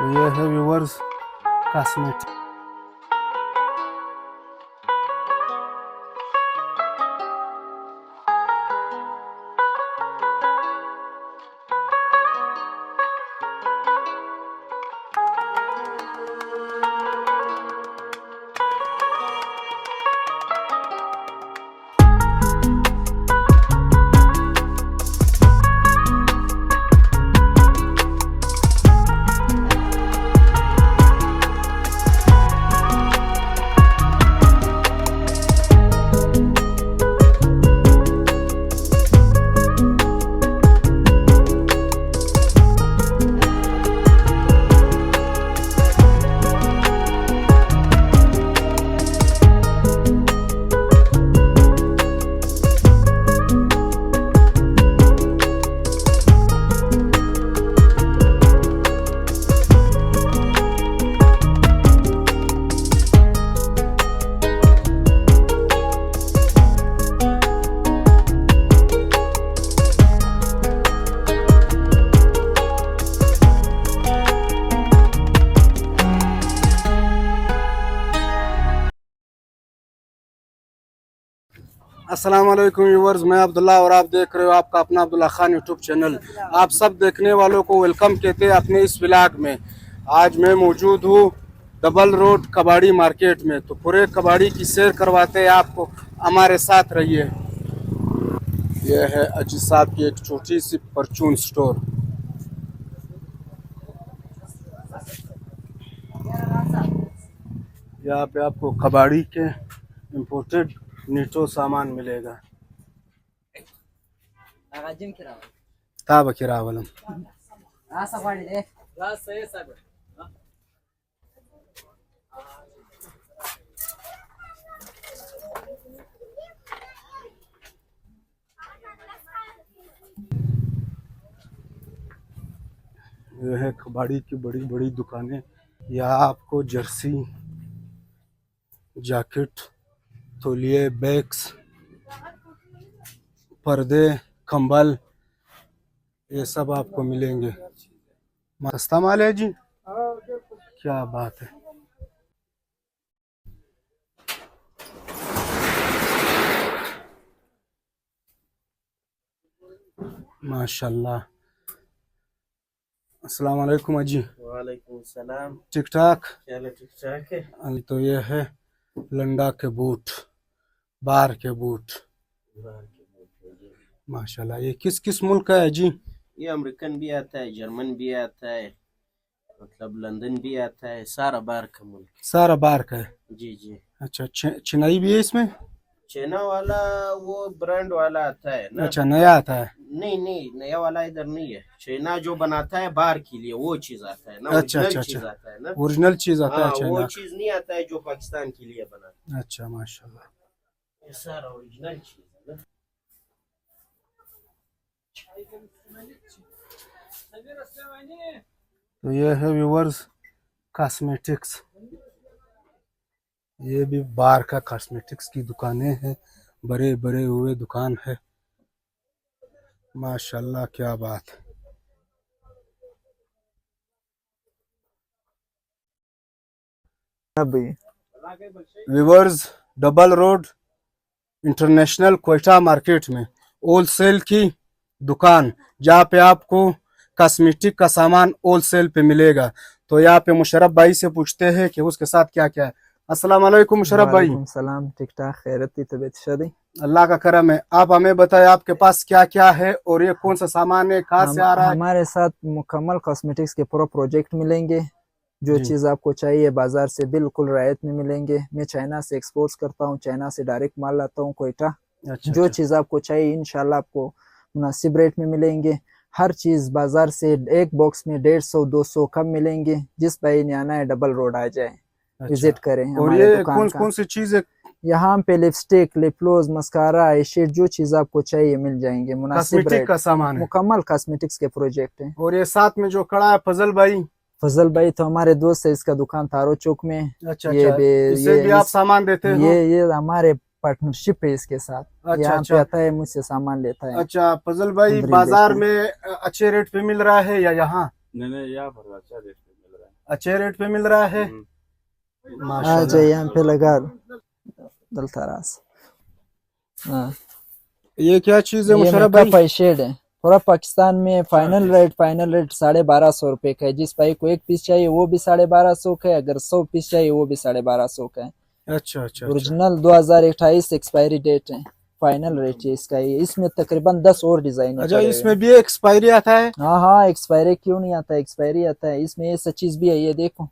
ये है viewers cosmetic. अस्सलाम वालेकुम व्यूवर्स, मैं अब्दुल्ला और आप देख रहे हो आपका अपना अब्दुल्ला खान यूट्यूब चैनल। आप सब देखने वालों को वेलकम कहते हैं अपने इस व्लॉग में। आज मैं मौजूद हूँ डबल रोड कबाड़ी मार्केट में, तो पूरे कबाड़ी की सैर करवाते हैं आपको, हमारे साथ रहिए। यह है अजीज साहब की एक छोटी सी परचून स्टोर। यहाँ पे आपको कबाड़ी के इम्पोर्टेड नीटो सामान मिलेगा। ताबा किरावलम यह है कबाड़ी की बड़ी बड़ी दुकानें। यहाँ आपको जर्सी, जैकेट, तौलिए, बैग्स, पर्दे, कंबल, ये सब आपको मिलेंगे। सस्ता माल है जी, क्या बात है। माशाल्लाह। अस्सलाम वालेकुम अजी। वालेकुम सलाम। ठीक ठाक? ठीक ठाक है। तो ये है लंडा के बूट, बार के बूट। माशाल्लाह। ये किस किस मुल्क का है जी? ये अमेरिकन भी आता है, जर्मन भी आता है, मतलब लंदन भी आता है, सारा बार का मुल्क। सारा बार का है? जी जी। अच्छा, चिनाई भी है इसमें? चाइना वाला वो ब्रांड वाला आता है ना। अच्छा, नया आता है? नहीं नहीं, नया वाला इधर नहीं है। चाइना जो बनाता है बार के लिए वो चीज आता है ना। अच्छा अच्छा चीज अच्छा, आता है ना, ओरिजिनल चीज आता है चाइना वो का। चीज नहीं आता है जो पाकिस्तान के लिए बनाता है। अच्छा माशाल्लाह। ये सारा ओरिजिनल चीज है ना। तो ये है व्यूवर्स कॉस्मेटिक्स। ये भी बार का कॉस्मेटिक्स की दुकानें हैं, बड़े बड़े हुए दुकान है। माशाल्लाह, क्या बात है। Viewers, double road international Quetta market में होलसेल की दुकान, जहाँ पे आपको कॉस्मेटिक का सामान होलसेल पे मिलेगा। तो यहाँ पे मुशर्रफ भाई से पूछते हैं कि उसके साथ क्या क्या है। अस्सलाम वालेकुम मुशर्रफ भाई। सलाम। ठीक ठाक, खैरत की तबीयत शादी, अल्लाह का करम है। आप हमें बताएं आपके पास क्या क्या है और ये कौन सा सामान है, कहाँ से आ रहा है? हमारे साथ मुकम्मल कॉस्मेटिक्स के पूरा प्रोजेक्ट मिलेंगे। जो चीज़ आपको चाहिए बाजार से बिल्कुल रायत में मिलेंगे। मैं चाइना से एक्सपोर्ट करता हूँ, चाइना से डायरेक्ट माल लाता हूँ कोयटा। जो चीज़ आपको चाहिए इंशाल्लाह आपको मुनासिब रेट में मिलेंगे। हर चीज़ बाजार से एक बॉक्स में 150-200 कम मिलेंगे। जिस भाई ने आना है डबल रोड आ जाए, विजिट करें। और ये कौन सी चीज है यहाँ पे? लिपस्टिक, लिपग्लोस, मस्कारा, आई शेड, जो चीज आपको चाहिए मिल जाएंगे। मुनासिब रेट का सामान है, मुकम्मल कॉस्मेटिक्स के प्रोजेक्ट है। और ये साथ में जो खड़ा है फजल भाई, फजल भाई तो हमारे दोस्त है, इसका दुकान तारो चौक में। अच्छा, ये भी आप सामान देते हो? ये हमारे पार्टनरशिप है इसके साथ। यहाँ पे आता है, मुझसे सामान लेता है। अच्छा फजल भाई, बाजार में अच्छे रेट पे मिल रहा है या यहाँ? नहीं, यहाँ पर अच्छा रेट पे मिल रहा है। अच्छे रेट पे मिल रहा है आ माशाल्लाह। जाइए यहाँ पे लगा दलतारास। हाँ, ये क्या चीज है ये मुशर्रफ मेकअप भाई? आई शेड है। पूरा पाकिस्तान में फाइनल रेट 1250 रुपए का है। जिस भाई को 1 पीस चाहिए वो भी 1250 का है, अगर 100 पीस चाहिए वो भी 1250 का है। अच्छा अच्छा अच्छा। ओरिजिनल 2028 एक्सपायरी डेट है। फाइनल रेट है इसका ये। इसमें तकरीबन 10 और डिजाइन अच्छा इसमें भी एक्सपायरी आता है? हाँ हाँ, एक्सपायरी क्यों नहीं आता, एक्सपायरी आता है इसमें। ये सब चीज भी है, ये देखो,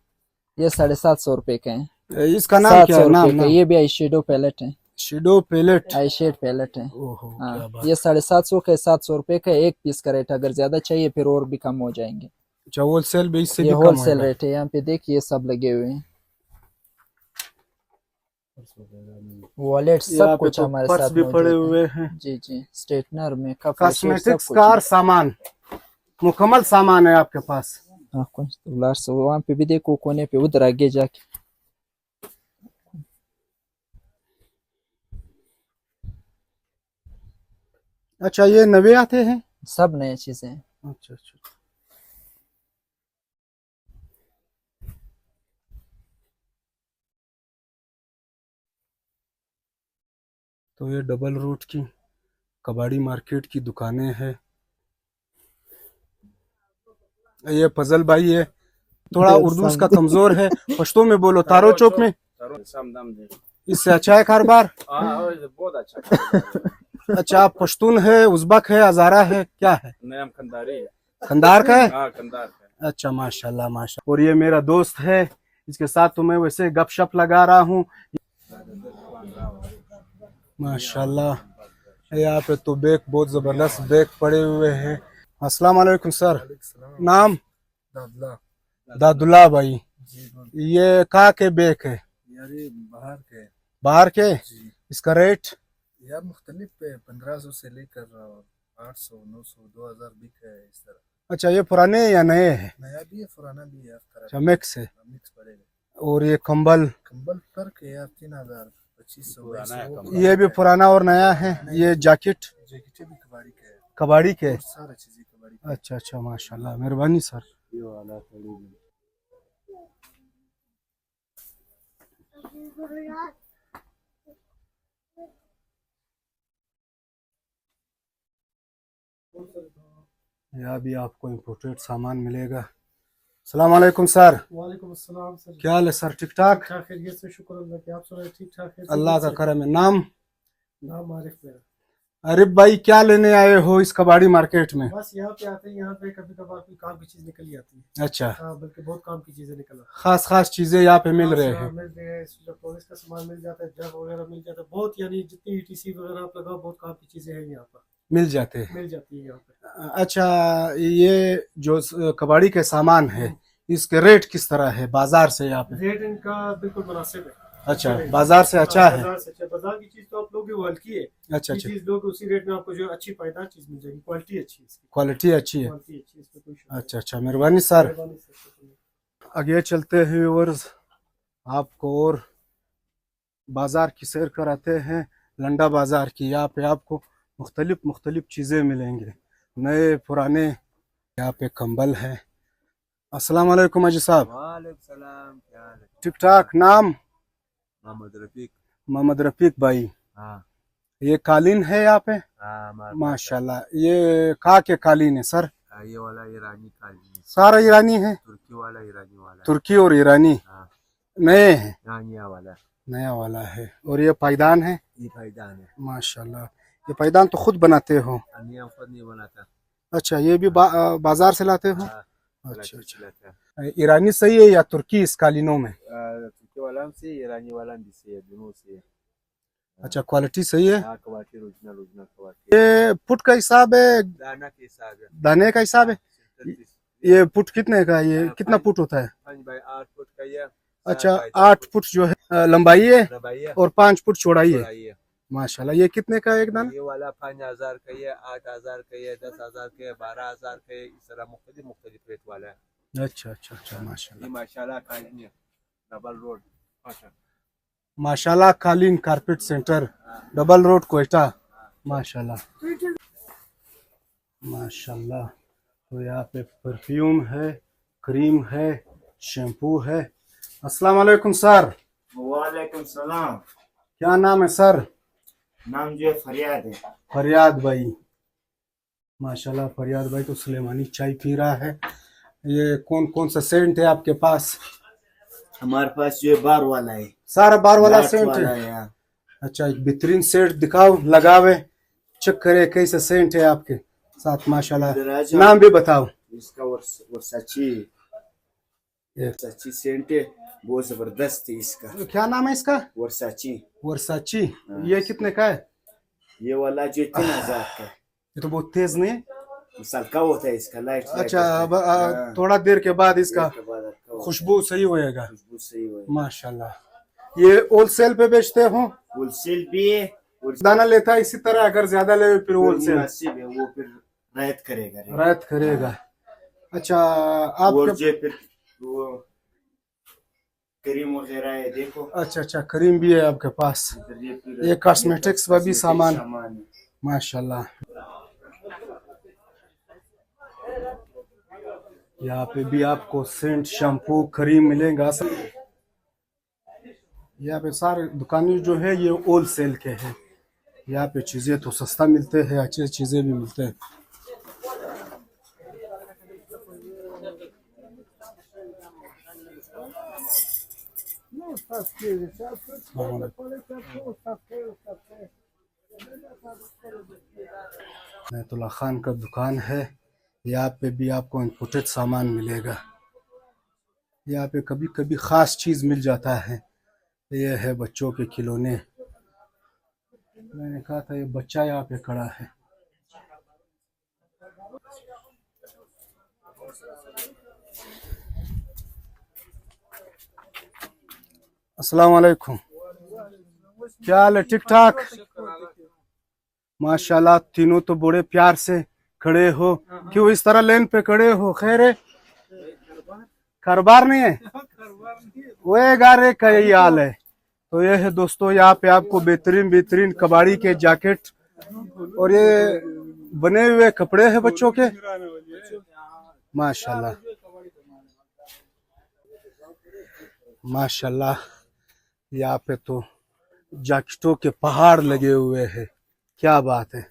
ये 750 रुपए का है। इसका नाम क्या है? 700 नाम रुपए का। नाम ये भी आई शेडो पैलेट है। Shadow palette. Eye shade palette है। ओहो क्या हाँ, बात। ये 750 का है। 700 रुपए का 1 पीस का रेट। अगर ज्यादा चाहिए फिर और भी कम हो जाएंगे। अच्छा होलसेल भी इससे ये भी कम होलसेल होगा? रेट है। यहाँ पे देखिए सब लगे हुए हैं, वॉलेट यहाँ सब पे कुछ तो हमारे पर्स साथ भी पड़े मौजूद हुए है। हैं। जी जी, स्ट्रेटनर में कप कॉस्मेटिक्स कार सामान, मुकम्मल सामान है आपके पास। हाँ, कुछ तो लास्ट से वहाँ पे भी देखो, कोने पे उधर आगे जाके। अच्छा ये नवे आते हैं? सब नए चीजें हैं। अच्छा अच्छा। तो ये डबल रोड की कबाड़ी मार्केट की दुकानें हैं। ये फजल भाई है, थोड़ा उर्दू उसका कमजोर है, पश्तो में बोलो। तारो चौक में इससे अच्छा है कारोबार? बहुत अच्छा। अच्छा आप पश्तून है, उज़्बक है, हज़ारा है, क्या है? नाम खंदारी है। खंदार का है? हाँ खंदार का। अच्छा माशाल्लाह माशाल्लाह। और ये मेरा दोस्त है, इसके साथ तो मैं वैसे गपशप लगा रहा हूँ माशाल्लाह। यहाँ पे तो बैग बहुत जबरदस्त बैग पड़े हुए हैं। अस्सलाम वालेकुम सर। नाम? दादुल्ला भाई। ये कहाँ के बैग है? बाहर के। बाहर के? इसका रेट? यार मुख्तलिफ पे 1500 से लेकर 800 900 2000 भी है इस तरह। अच्छा ये पुराने या नए हैं? नया भी है पुराना भी है, अच्छा मिक्स है। मिक्स पड़ेगा। और ये कंबल? कंबल फर्क है यार 3000 2500। ये भी पुराना और नया है। ये जैकेट? जैकेट भी कबाड़ी के है। कबाड़ी के? सारा चीजें कबाड़ी के। अच्छा अच्छा माशाल्लाह, मेहरबानी सर। यहाँ भी आपको इम्पोर्टेड सामान मिलेगा। अस्सलाम वालेकुम सर। वालेकुम अस्सलाम सर। क्या हाल है सर? ठीक ठाक? ठीक ठाक खैरियत से, शुक्र अल्लाह के। आप सुनाए? ठीक ठाक है? अल्लाह का करम है। नाम? नाम आरिफ मेरा। अरिफ भाई क्या लेने आए हो इस कबाड़ी मार्केट में? बस यहाँ पे आते हैं, यहाँ पे कभी कभार कोई काम की चीज निकल जाती है। अच्छा हाँ, बल्कि बहुत काम की चीजें निकल आती खास खास चीजें यहाँ पे मिल रहे हैं। हैं? मिल रहे हैं, इलेक्ट्रॉनिक्स का सामान मिल जाता है, जग वगैरह मिल जाता है, बहुत यानी जितनी ETC वगैरह आप लगाओ बहुत काम की चीजें हैं यहाँ पर, मिल जाते हैं? मिल जाती है यहाँ पे। अच्छा ये जो कबाड़ी के सामान है इसके रेट किस तरह है बाजार से यहाँ पे? रेट इनका बिल्कुल मुनासिब है। अच्छा बाजार से अच्छा है? बाजार से अच्छा। बाजार की चीज तो आप लोगे वो हल्की है, अच्छा ये अच्छा, चीज लोगे उसी रेट में आपको जो अच्छी पायदार चीज मिल जाएगी। क्वालिटी अच्छी है इसकी, क्वालिटी अच्छी है। क्वालिटी अच्छी है, इसमें कोई शक नहीं। अच्छा अच्छा, मेहरबानी सर। मेहरबानी से, शुक्रिया। आगे चलते हैं व्यूअर्स, आपको और बाजार की सैर कराते हैं, लंडा बाजार की। यहाँ पे आपको मुख्तलिफ चीज़ें मिलेंगे, नए पुराने। यहाँ पे कंबल है। अस्सलाम वालेकुम अजी साहब। वालेकुम सलाम, क्या हाल है? ठीक ठाक। नाम? मोहम्मद रफीक। मोहम्मद रफीक भाई। हाँ ये कालीन है यहाँ पे? हाँ, माशाल्लाह। ये कहाँ के कालीन है सर? ये वाला ईरानी कालीन है। सारा ईरानी है? तुर्की वाला ईरानी वाला है। तुर्की और ईरानी हाँ, नए हैं? ईरानिया वाला नया वाला है। और ये पायदान है? ये पायदान है। माशाल्लाह। ये पायदान तो खुद बनाते हो? अनिया खुद नहीं बनाता। अच्छा ये भी बाजार से लाते हो? हाँ, अच्छा अच्छा। अच्छा। ईरानी सही है या तुर्की इस कालीनों में? तुर्की वाला से ईरानी वाला भी से है, दोनों से है। अच्छा क्वालिटी सही है? हाँ, क्वालिटी ओरिजिनल क्वालिटी। ये फुट का हिसाब है? दाना के हिसाब है। दाने का हिसाब है? ये फुट कितने का? ये कितना फुट होता है? 5 बाय 8 फुट का ये। अच्छा 8 फुट जो है लंबाई है है और 5 फुट चौड़ाई है। है। माशाल्लाह। ये कितने का है एक दाना? ये वाला 5000 का है, 8000 का है, 10000 का है, 12000 का है, इस तरह मुख्तलिफ रेट वाला है। अच्छा अच्छा अच्छा माशाल्लाह। ये माशाल्लाह कालीन है, डबल रोड अच्छा। माशाल्लाह कालीन carpet centre, double road Quetta. माशाल्लाह माशाल्लाह। तो यहाँ पे परफ्यूम है, क्रीम है, शैम्पू है। अस्सलाम वालेकुम सर। वालेकुम सलाम। क्या नाम है सर? नाम जो है फरियाद है। फरियाद भाई, माशाल्लाह। फरियाद भाई तो सुलेमानी चाय पी रहा है। ये कौन कौन सा सेंट है आपके पास? हमारे पास जो है बार वाला है, सारा बार वाला लाट सेंट वाला है। है हाँ। अच्छा, एक बेहतरीन सेंट दिखाओ, लगावे, चेक करे कैसा सेंट है आपके साथ। माशाल्लाह। इधर आ जाओ। नाम भी बताओ। इसका वर्साची सेंट है, बहुत जबरदस्त है इसका। क्या नाम है इसका? वर्साची। वर्साची। ये कितने का है? ये वाला जो 3000 का है। ये तो बहुत तेज नहीं है। मिसाल का होता है इसका लाइट। अच्छा, अब थोड़ा देर के बाद इसका खुशबू सही होएगा। खुशबू सही है माशाल्लाह। ये होलसेल पे बेचते हो? होलसेल भी है और दाना लेता है इसी तरह, अगर ज्यादा ले फिर होलसेल मुनासिब है, वो फिर रायत करेगा रायत करेगा। अच्छा, और आप जो फिर वो क्रीम वगैरह है देखो। अच्छा अच्छा, क्रीम भी है आपके पास। इधर ये फिर ये कॉस्मेटिक्स का भी सामान। है। माशाल्लाह। यहाँ पे भी आपको सेंट, शैम्पू, क्रीम मिलेगा। यहाँ पे सारे दुकानें जो है ये होलसेल के हैं। यहाँ पे चीजें तो सस्ता मिलते हैं, अच्छी चीजें भी मिलते हैं। नैतुल्ला खान का दुकान है। यहाँ पे भी आपको इम्पोर्टेड सामान मिलेगा। यहाँ पे कभी कभी खास चीज मिल जाता है। ये है बच्चों के खिलौने। मैंने कहा था ये बच्चा यहाँ पे खड़ा है। अस्सलाम वालेकुम। क्या हाल है? ठीक ठाक। माशाल्लाह, तीनों तो बड़े प्यार से खड़े हो। क्यों इस तरह लाइन पे खड़े हो? खैर है? कारोबार नहीं है? वो गारे का यही हाल है। तो ये है दोस्तों, यहाँ पे आपको बेहतरीन बेहतरीन कबाड़ी के जैकेट और ये बने हुए कपड़े हैं बच्चों के। माशाल्लाह माशाल्लाह। यहाँ पे तो जैकेटों के पहाड़ लगे हुए हैं। क्या बात है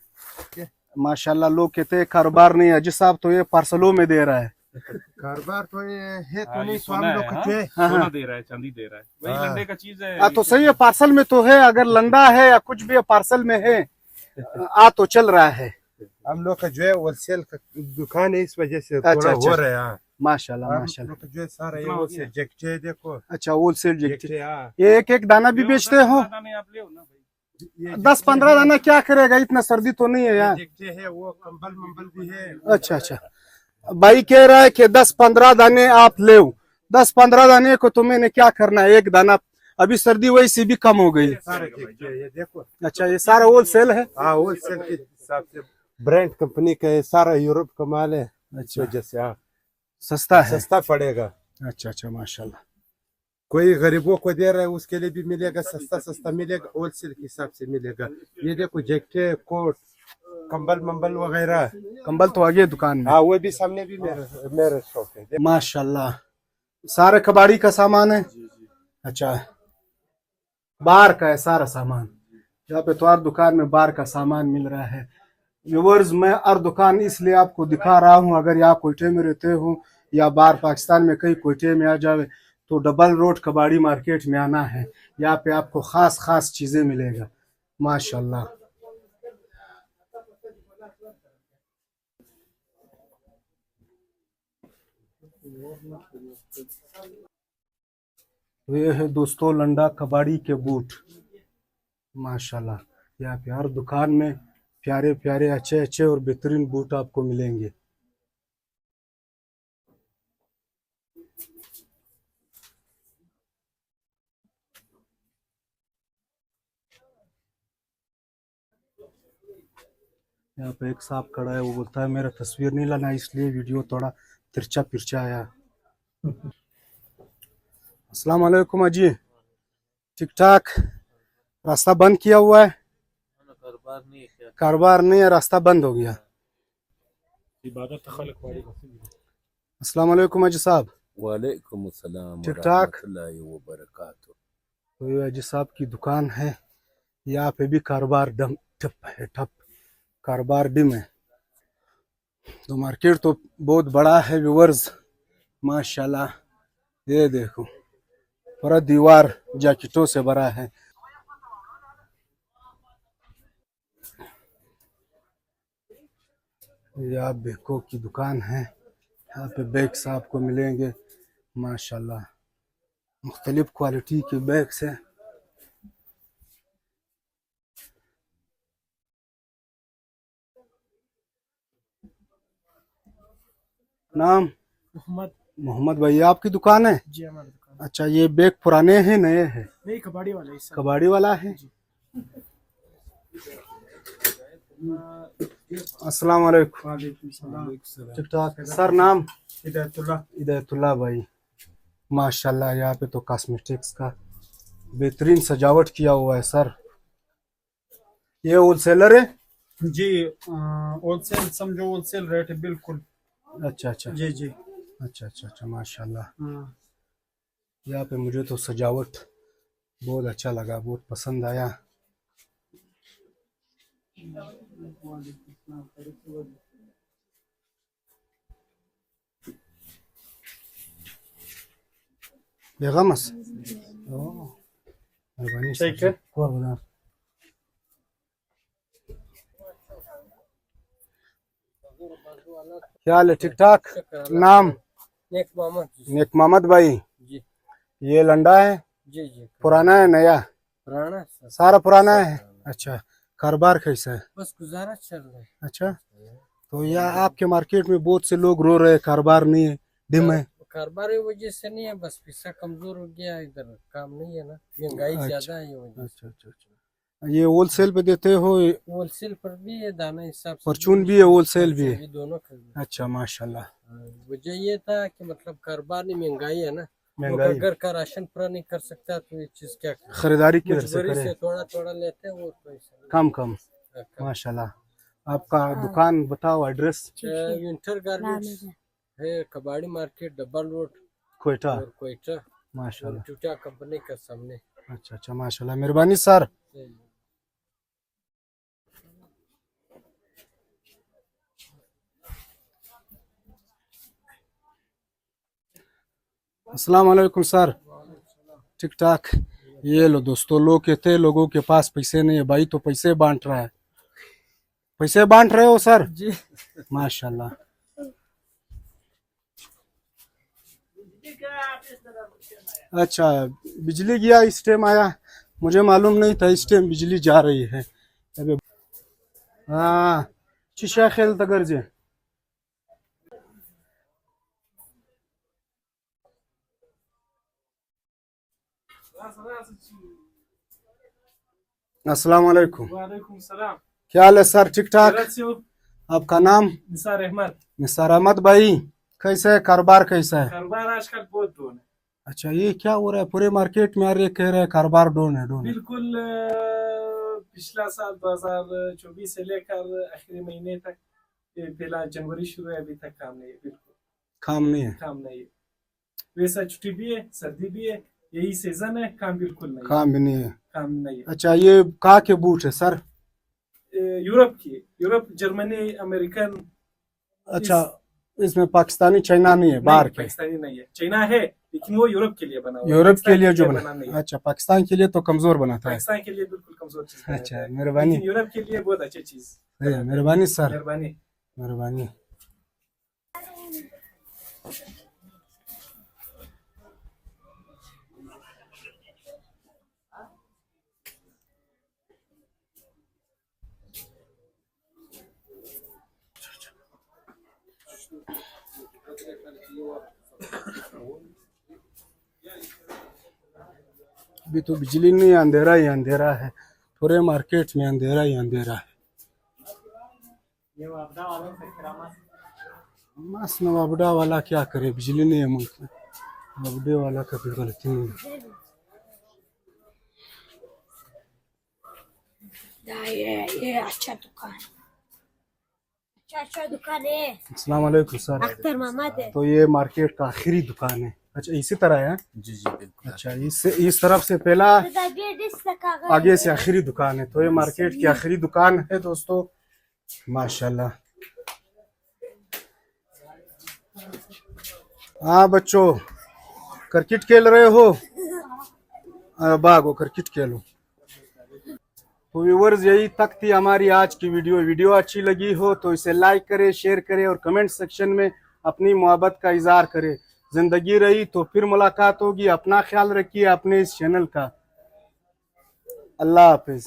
माशाल्लाह। लोग कहते हैं कारोबार नहीं है। जी साहब, तो ये पार्सलों में दे रहा है। कारोबार तो ये है तो नहीं, सोना स्वामी लोग है, कुछ है। सोना दे रहा है, चांदी दे रहा है, वही लंडे का चीज है। तो सही है, पार्सल में तो है। अगर लंडा है या कुछ भी है, पार्सल में है, तो चल रहा है। हम लोग का जो है होलसेल का दुकान है, इस वजह से अच्छा, थोड़ा अच्छा। हो रहा है। हाँ। माशाल्लाह हम माशाल्लाह। लोग का जो है सारा ये होलसेल जैकेट है, देखो अच्छा, होलसेल जैकेट जैकेट। है। हाँ। ये एक एक दाना भी बेचते हो? आप ले ना भाई। ये 10-15 दाना क्या करेगा? इतना सर्दी तो नहीं है यार। जैकेट है, वो कंबल मंबल भी है। अच्छा अच्छा। भाई कह रहा है कि 10-15 दाने आप ले। 10-15 दाने को तुम्हें क्या करना है? एक दाना, अभी सर्दी वैसे भी कम हो गई। सारे जैकेट है, ये देखो। अच्छा, ये सारा होलसेल है? हाँ, होलसेल के हिसाब से ब्रांड कंपनी का है, सारा यूरोप का माल है। इस अच्छा, वजह से हाँ सस्ता है। सस्ता पड़ेगा। अच्छा अच्छा, माशाल्लाह। कोई गरीबों को दे रहा है, उसके लिए भी मिलेगा, सस्ता सस्ता मिलेगा, होलसेल के हिसाब से मिलेगा। ये देखो जैकेट, कोट, कंबल मंबल वगैरह। कंबल तो आगे दुकान में। हाँ, वो भी सामने भी मेरा शॉप है। माशाल्लाह, सारे कबाड़ी का सामान है। अच्छा, बार का है सारा सामान। यहाँ पे तो हर दुकान में बार का सामान मिल रहा है। व्यूअर्स, मैं हर दुकान इसलिए आपको दिखा रहा हूँ। अगर यहाँ कोयटे में रहते हो या बाहर पाकिस्तान में कहीं कोयटे में आ जावे तो डबल रोड कबाड़ी मार्केट में आना है। यहाँ पे आपको खास खास चीजें मिलेगा। माशाल्लाह। ये है दोस्तों लंडा कबाड़ी के बूट। माशाल्लाह, यहाँ पे हर दुकान में प्यारे प्यारे अच्छे अच्छे और बेहतरीन बूट आपको मिलेंगे। यहाँ पे एक साहब खड़ा है, वो बोलता है मेरा तस्वीर नहीं लाना, इसलिए वीडियो थोड़ा तिरछा पिरछा आया। अस्सलाम वालेकुम अजी, ठीक ठाक? रास्ता बंद किया हुआ है? कारोबार नहीं है, रास्ता बंद हो गया। अस्सलाम वालेकुम अजी साहब। वालेकुम अस्सलाम ठीक ठाक। वरहमतुल्लाहि वबरकातुह। तो ये अजी साहब की दुकान है, यहाँ पे भी कारोबार डम ठप है, ठप कारोबार डिम है। तो मार्केट तो बहुत बड़ा है व्यूअर्स, माशाल्लाह। ये देखो पूरा दीवार जैकेटों से भरा है। ये आप बैगों की दुकान है, यहाँ पे बैग्स आपको मिलेंगे माशाल्लाह, मुख्तलिफ क्वालिटी के बैग्स हैं। नाम मोहम्मद। मोहम्मद भाई, आपकी दुकान है? जी हमारी दुकान। अच्छा, ये बैग पुराने हैं नए हैं? नहीं, कबाड़ी वाला है। कबाड़ी वाला है। अस्सलाम वालेकुम। ठीक ठाक सर। नाम? हिदायतुल्लाह भाई। माशाल्लाह, यहाँ पे तो कॉस्मेटिक्स का बेहतरीन सजावट किया हुआ है सर। ये होलसेलर है? जी, होलसेल समझो, होलसेल रेट है बिल्कुल। अच्छा अच्छा जी जी। अच्छा अच्छा अच्छा, माशाल्लाह। यहाँ पे मुझे तो सजावट बहुत अच्छा लगा, बहुत पसंद आया। बेगमस ठीक है। क्या हाल है? ठीक ठाक। नाम? नेक मोहम्मद। नेक मोहम्मद भाई जी। ये लंडा है? जी जी। पुराना है नया? पुराना सारा पुराना है। अच्छा, कारोबार कैसा है? बस गुजारा चल रहा है। अच्छा, तो यहाँ आपके मार्केट में बहुत से लोग रो रहे हैं कारोबार नहीं है, डिम है। कारोबार की वजह से नहीं है, बस पैसा कमजोर हो गया, इधर काम नहीं है ना, महंगाई ज्यादा है ये वजह। अच्छा अच्छा अच्छा, ये होलसेल पे देते हो? होलसेल पर भी है, दाना हिसाब से परचून भी है, होलसेल भी है? दोनों खरीदे। अच्छा माशाल्लाह। वजह ये था कि मतलब कारोबार नहीं, महंगाई है ना, महंगाई, घर का राशन पूरा नहीं कर सकता तो ये चीज क्या करे? खरीदारी किधर से मजबूरी करे? से थोड़ा थोड़ा लेते हैं वो तो कम कम। माशाल्लाह। आपका दुकान बताओ, एड्रेस? विंटर गारमेंट्स है, कबाड़ी मार्केट, डबल रोड, कोयटा। और कोयटा, माशाल्लाह। टूटा कंपनी के सामने। अच्छा अच्छा, माशाल्लाह, मेहरबानी सर। अस्सलाम वालेकुम सर। ठीक ठाक। ये लो दोस्तों, लोग कहते हैं लोगों के पास पैसे नहीं है, भाई तो पैसे बांट रहा है। पैसे बांट रहे हो सर? जी माशाल्लाह। अच्छा, बिजली गया इस टाइम आया, मुझे मालूम नहीं था इस टाइम बिजली जा रही है। अबे हाँ, शीशा खेल तगर जे। अस्सलाम वालेकुम। वालेकुम सलाम। क्या हाल है सर? ठीक ठाक। केरल से हो? आपका नाम? निसार अहमद। निसार अहमद भाई, कैसा है कारोबार, कैसा है? कारोबार आजकल बहुत डाउन है। अच्छा, ये क्या हो रहा है पूरे मार्केट में? अरे कह रहे हैं कारोबार डाउन है, डाउन है। बिल्कुल, पिछला साल 2024 से लेकर आखिरी महीने तक, पहला जनवरी शुरू है, अभी तक काम नहीं है, बिल्कुल काम नहीं है? काम नहीं है। वैसा छुट्टी भी है, सर्दी भी है, यही सीजन है, काम बिल्कुल नहीं है। काम भी नहीं है। काम नहीं है। अच्छा, ये कहाँ के बूट है सर? यूरोप की, यूरोप, जर्मनी, अमेरिकन। अच्छा, इसमें पाकिस्तानी चाइना नहीं है? बाहर के? पाकिस्तानी नहीं है, चाइना है लेकिन वो यूरोप के लिए बना हुआ है। यूरोप के लिए जो बना नहीं है। अच्छा, पाकिस्तान के लिए तो कमजोर बनाता है। पाकिस्तान के लिए बिल्कुल कमजोर चीज है। अच्छा, मेहरबानी। लेकिन यूरोप के लिए बहुत अच्छी चीज। मेहरबानी सर, मेहरबानी। मेहरबानी। अभी तो बिजली नहीं, अंधेरा ही अंधेरा है, पूरे मार्केट में अंधेरा ही अंधेरा है। मस्त नवाबड़ा वाला क्या करे, बिजली नहीं है मुल्क में, नवाबड़े वाला का कोई गलती नहीं है। ये अच्छा दुकान, चाचा दुकान है, अस्सलाम वालेकुम सर। अख्तर मोहम्मद है। तो ये मार्केट का आखिरी दुकान है। अच्छा इसी तरह है? जी जी बिल्कुल। अच्छा इस तरफ से पहला, आगे से आखिरी दुकान है। तो ये मार्केट की आखिरी दुकान है दोस्तों, माशाल्लाह। हाँ बच्चों, क्रिकेट खेल रहे हो? भागो क्रिकेट खेलो। तो व्यूअर्स, यही तक थी हमारी आज की वीडियो अच्छी लगी हो तो इसे लाइक करें, शेयर करें और कमेंट सेक्शन में अपनी मोहब्बत का इजहार करें। जिंदगी रही तो फिर मुलाकात होगी। अपना ख्याल रखिए अपने इस चैनल का। अल्लाह हाफिज।